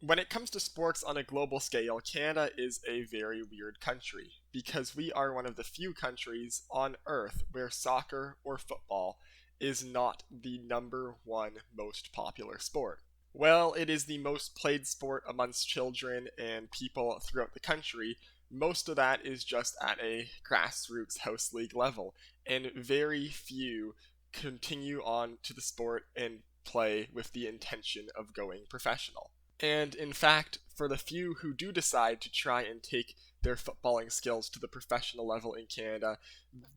When it comes to sports on a global scale, Canada is a very weird country because we are one of the few countries on earth where soccer or football is not the number one most popular sport. Well, it is the most played sport amongst children and people throughout the country. Most of that is just at a grassroots house league level, and very few continue on to the sport and play with the intention of going professional. And in fact, for the few who do decide to try and take their footballing skills to the professional level in Canada,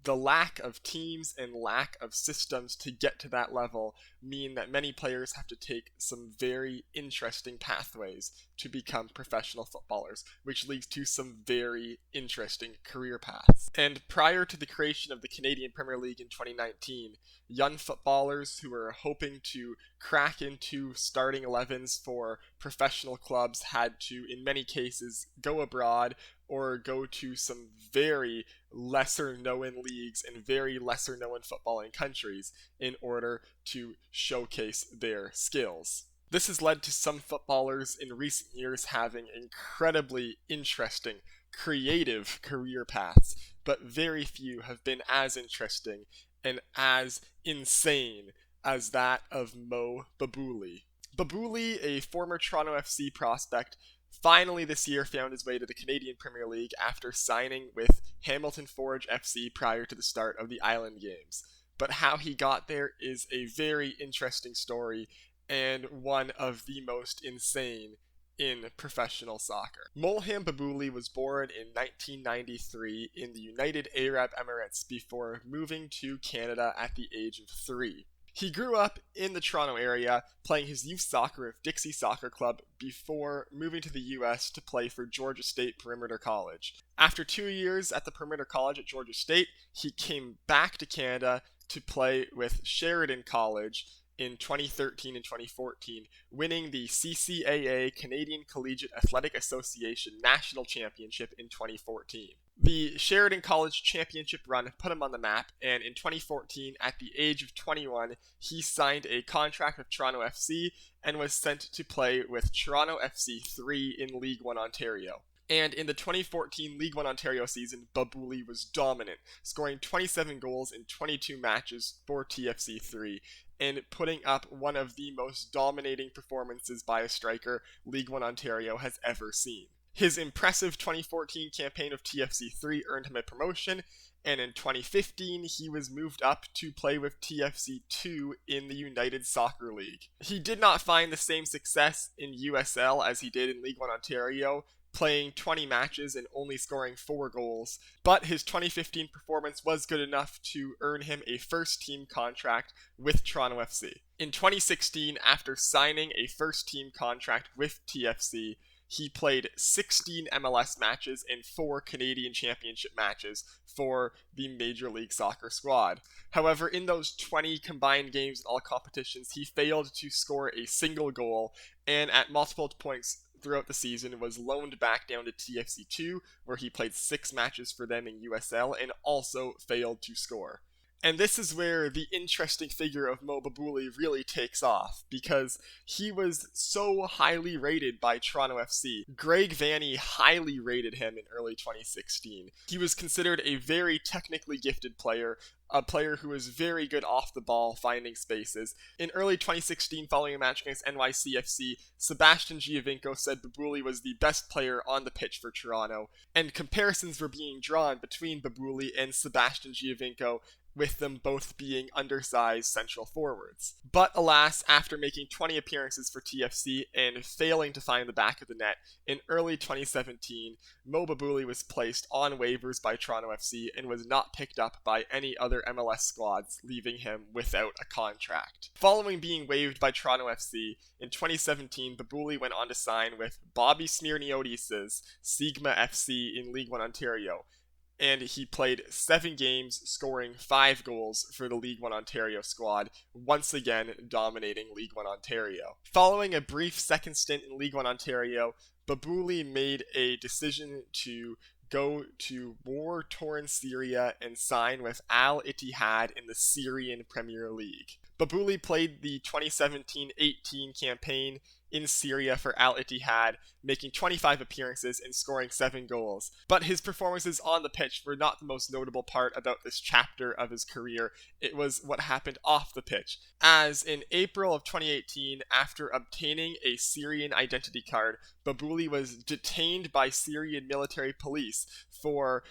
the lack of teams and lack of systems to get to that level mean that many players have to take some very interesting pathways to become professional footballers, which leads to some very interesting career paths. And prior to the creation of the Canadian Premier League in 2019, young footballers who were hoping to crack into starting 11s for professional clubs had to, in many cases, go abroad or go to some very lesser known leagues and very lesser known footballing countries in order to showcase their skills. This has led to some footballers in recent years having incredibly interesting, creative career paths, but very few have been as interesting and as insane as that of Mo Babouli. Babouli, a former Toronto FC prospect, finally this year found his way to the Canadian Premier League after signing with Hamilton Forge FC prior to the start of the Island Games. But how he got there is a very interesting story and one of the most insane in professional soccer. Molham Babouli was born in 1993 in the United Arab Emirates before moving to Canada at the age of 3. He grew up in the Toronto area, playing his youth soccer at Dixie Soccer Club before moving to the US to play for Georgia State Perimeter College. After 2 years at the Perimeter College at Georgia State, he came back to Canada to play with Sheridan College in 2013 and 2014, winning the CCAA Canadian Collegiate Athletic Association National Championship in 2014. The Sheridan College Championship run put him on the map, and in 2014, at the age of 21, he signed a contract with Toronto FC and was sent to play with Toronto FC 3 in League 1 Ontario. And in the 2014 League 1 Ontario season, Babouli was dominant, scoring 27 goals in 22 matches for TFC 3, and putting up one of the most dominating performances by a striker League 1 Ontario has ever seen. His impressive 2014 campaign of TFC 3 earned him a promotion, and in 2015 he was moved up to play with TFC 2 in the United Soccer League. He did not find the same success in USL as he did in League 1 Ontario, playing 20 matches and only scoring 4 goals, but his 2015 performance was good enough to earn him a first-team contract with Toronto FC. In 2016, after signing a first-team contract with TFC, he played 16 MLS matches and 4 Canadian Championship matches for the Major League Soccer squad. However, in those 20 combined games in all competitions, he failed to score a single goal, and at multiple points throughout the season was loaned back down to TFC2, where he played 6 matches for them in USL and also failed to score. And this is where the interesting figure of Mo Babouli really takes off, because he was so highly rated by Toronto FC. Greg Vanney highly rated him in early 2016. He was considered a very technically gifted player, a player who was very good off the ball, finding spaces. In early 2016, following a match against NYCFC, Sebastian Giovinco said Babouli was the best player on the pitch for Toronto, and comparisons were being drawn between Babouli and Sebastian Giovinco, with them both being undersized central forwards. But alas, after making 20 appearances for TFC and failing to find the back of the net, in early 2017, Mo Babouli was placed on waivers by Toronto FC and was not picked up by any other MLS squads, leaving him without a contract. Following being waived by Toronto FC, in 2017, Babouli went on to sign with Bobby Smirniotis' Sigma FC in League 1 Ontario, and he played 7 games, scoring 5 goals for the League 1 Ontario squad, once again dominating League 1 Ontario. Following a brief second stint in League 1 Ontario, Babouli made a decision to go to war-torn Syria and sign with Al-Ittihad in the Syrian Premier League. Babouli played the 2017-18 campaign in Syria for Al-Ittihad, making 25 appearances and scoring 7 goals. But his performances on the pitch were not the most notable part about this chapter of his career. It was what happened off the pitch, as in April of 2018, after obtaining a Syrian identity card, Babouli was detained by Syrian military police for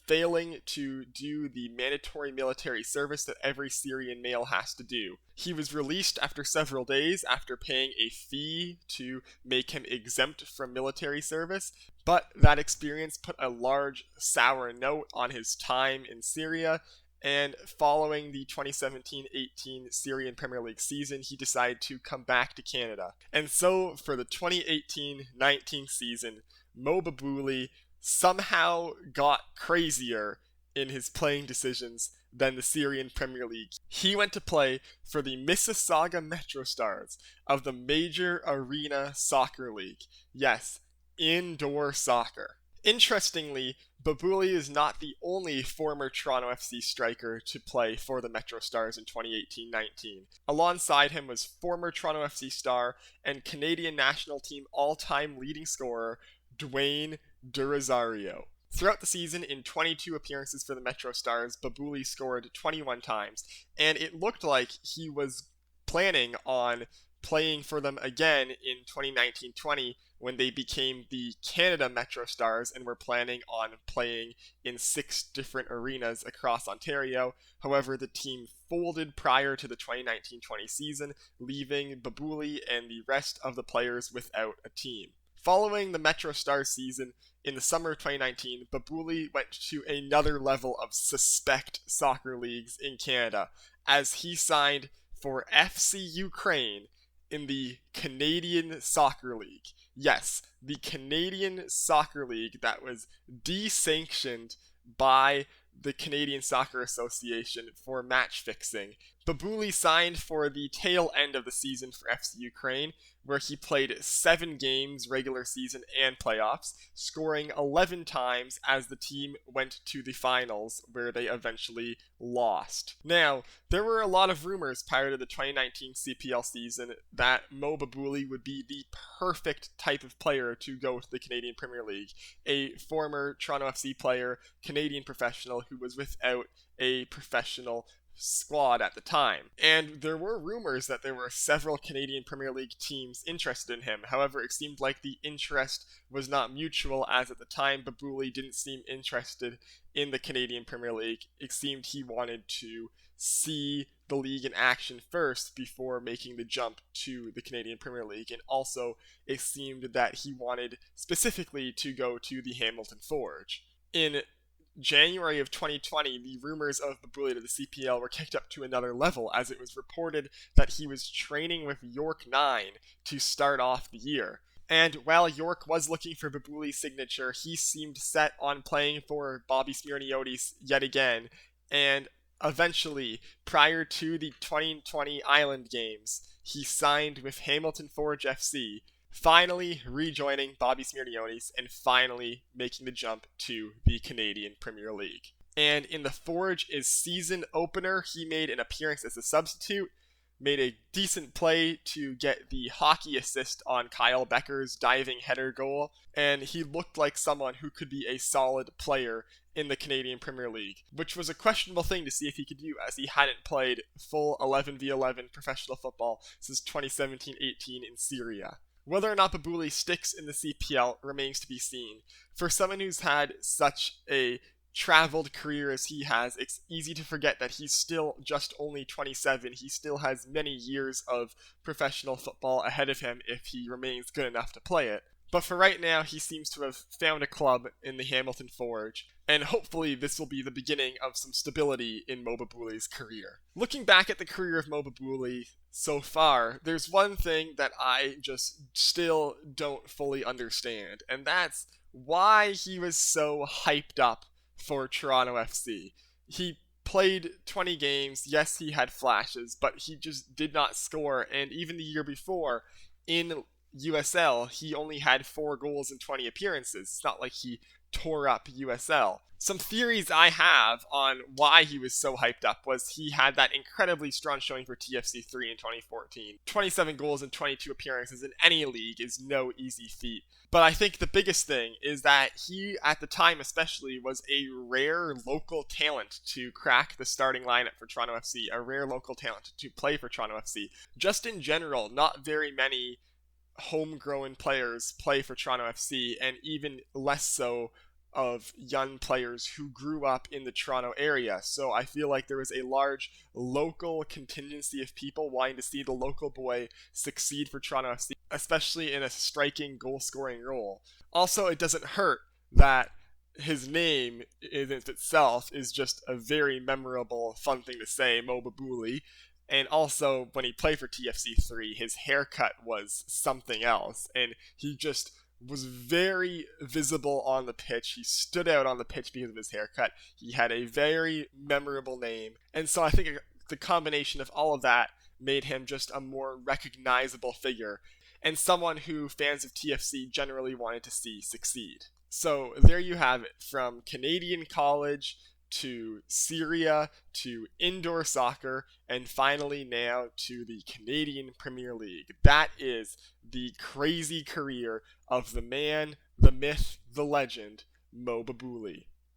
failing to do the mandatory military service that every Syrian male has to do. He was released after several days after paying a fee to make him exempt from military service, but that experience put a large sour note on his time in Syria, and following the 2017-18 Syrian Premier League season, he decided to come back to Canada. And so, for the 2018-19 season, Mo Babouli somehow got crazier in his playing decisions than the Syrian Premier League. He went to play for the Mississauga Metro Stars of the Major Arena Soccer League. Yes, indoor soccer. Interestingly, Babouli is not the only former Toronto FC striker to play for the Metro Stars in 2018-19. Alongside him was former Toronto FC star and Canadian national team all-time leading scorer Dwayne De Rosario. Throughout the season, in 22 appearances for the Metro Stars, Babouli scored 21 times, and it looked like he was planning on playing for them again in 2019-20 when they became the Canada Metro Stars and were planning on playing in 6 different arenas across Ontario. However, the team folded prior to the 2019-20 season, leaving Babouli and the rest of the players without a team. Following the Metro Stars season, in the summer of 2019, Babouli went to another level of suspect soccer leagues in Canada, as he signed for FC Ukraine in the Canadian Soccer League. Yes, the Canadian Soccer League that was desanctioned by the Canadian Soccer Association for match fixing. Babouli signed for the tail end of the season for FC Ukraine, where he played 7 games regular season and playoffs, scoring 11 times as the team went to the finals, where they eventually lost. Now, there were a lot of rumors prior to the 2019 CPL season that Mo Babouli would be the perfect type of player to go to the Canadian Premier League, a former Toronto FC player, Canadian professional who was without a professional squad at the time. And there were rumors that there were several Canadian Premier League teams interested in him. However, it seemed like the interest was not mutual, as at the time Babouli didn't seem interested in the Canadian Premier League. It seemed he wanted to see the league in action first before making the jump to the Canadian Premier League, and also it seemed that he wanted specifically to go to the Hamilton Forge. In January of 2020, the rumors of Babouli to the CPL were kicked up to another level, as it was reported that he was training with York 9 to start off the year. And while York was looking for Babouli's signature, he seemed set on playing for Bobby Smirniotis yet again, and eventually, prior to the 2020 Island Games, he signed with Hamilton Forge FC, finally rejoining Bobby Smirniotis and finally making the jump to the Canadian Premier League. And in the Forge's season opener, he made an appearance as a substitute, made a decent play to get the hockey assist on Kyle Becker's diving header goal, and he looked like someone who could be a solid player in the Canadian Premier League, which was a questionable thing to see if he could do, as he hadn't played full 11v11 professional football since 2017-18 in Syria. Whether or not Babouli sticks in the CPL remains to be seen. For someone who's had such a traveled career as he has, it's easy to forget that he's still just only 27. He still has many years of professional football ahead of him if he remains good enough to play it. But for right now, he seems to have found a club in the Hamilton Forge, and hopefully this will be the beginning of some stability in Mo Babouli's career. Looking back at the career of Mo Babouli so far, there's one thing that I just still don't fully understand, and that's why he was so hyped up for Toronto FC. He played 20 games, yes, he had flashes, but he just did not score, and even the year before, in USL, he only had 4 goals in 20 appearances. It's not like he tore up USL. Some theories I have on why he was so hyped up was he had that incredibly strong showing for TFC3 in 2014. 27 goals and 22 appearances in any league is no easy feat. But I think the biggest thing is that he, at the time especially, was a rare local talent to crack the starting lineup for Toronto FC, a rare local talent to play for Toronto FC. Just in general, not very many homegrown players play for Toronto FC, and even less so of young players who grew up in the Toronto area. So I feel like there was a large local contingency of people wanting to see the local boy succeed for Toronto FC, especially in a striking goal-scoring role. Also, it doesn't hurt that his name in itself is just a very memorable, fun thing to say, Mo Babouli. And also, when he played for TFC3, his haircut was something else, and he just was very visible on the pitch. He stood out on the pitch because of his haircut. He had a very memorable name. And so I think the combination of all of that made him just a more recognizable figure and someone who fans of TFC generally wanted to see succeed. So there you have it, from Canadian college to Syria to indoor soccer, and finally now to the Canadian Premier League. That is the crazy career of the man, the myth, the legend, Mo Babouli.